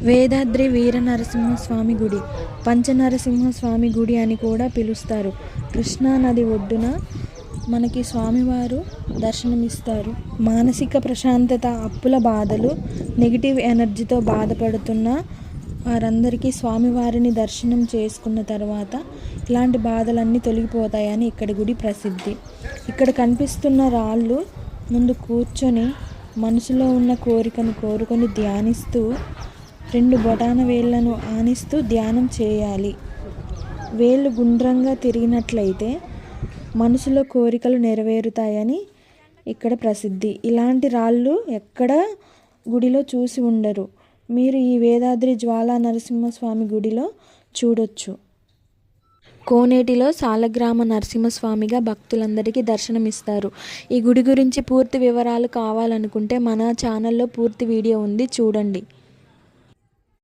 వేదాద్రి వీర నరసింహస్వామి గుడి, పంచనరసింహస్వామి గుడి అని కూడా పిలుస్తారు. కృష్ణానది ఒడ్డున మనకి స్వామివారు దర్శనమిస్తారు. మానసిక ప్రశాంతత, అప్పుల బాధలు, నెగిటివ్ ఎనర్జీతో బాధపడుతున్న వారందరికీ స్వామివారిని దర్శనం చేసుకున్న తర్వాత ఇలాంటి బాధలన్నీ తొలగిపోతాయని ఇక్కడి గుడి ప్రసిద్ధి. ఇక్కడ కనిపిస్తున్న రాళ్ళు ముందు కూర్చొని మనసులో ఉన్న కోరికను కోరుకొని ధ్యానిస్తూ 2 బొటాన వేళ్లను ఆనిస్తూ ధ్యానం చేయాలి. వేళ్ళు గుండ్రంగా తిరిగినట్లయితే మనసులో కోరికలు నెరవేరుతాయని ఇక్కడ ప్రసిద్ధి. ఇలాంటి రాళ్ళు ఎక్కడ గుడిలో చూసి ఉండరు. మీరు ఈ వేదాద్రి జ్వాలా నరసింహస్వామి గుడిలో చూడొచ్చు. కోనేటిలో సాలగ్రామ నరసింహస్వామిగా భక్తులందరికీ దర్శనమిస్తారు. ఈ గుడి గురించి పూర్తి వివరాలు కావాలనుకుంటే మన ఛానల్లో పూర్తి వీడియో ఉంది, చూడండి.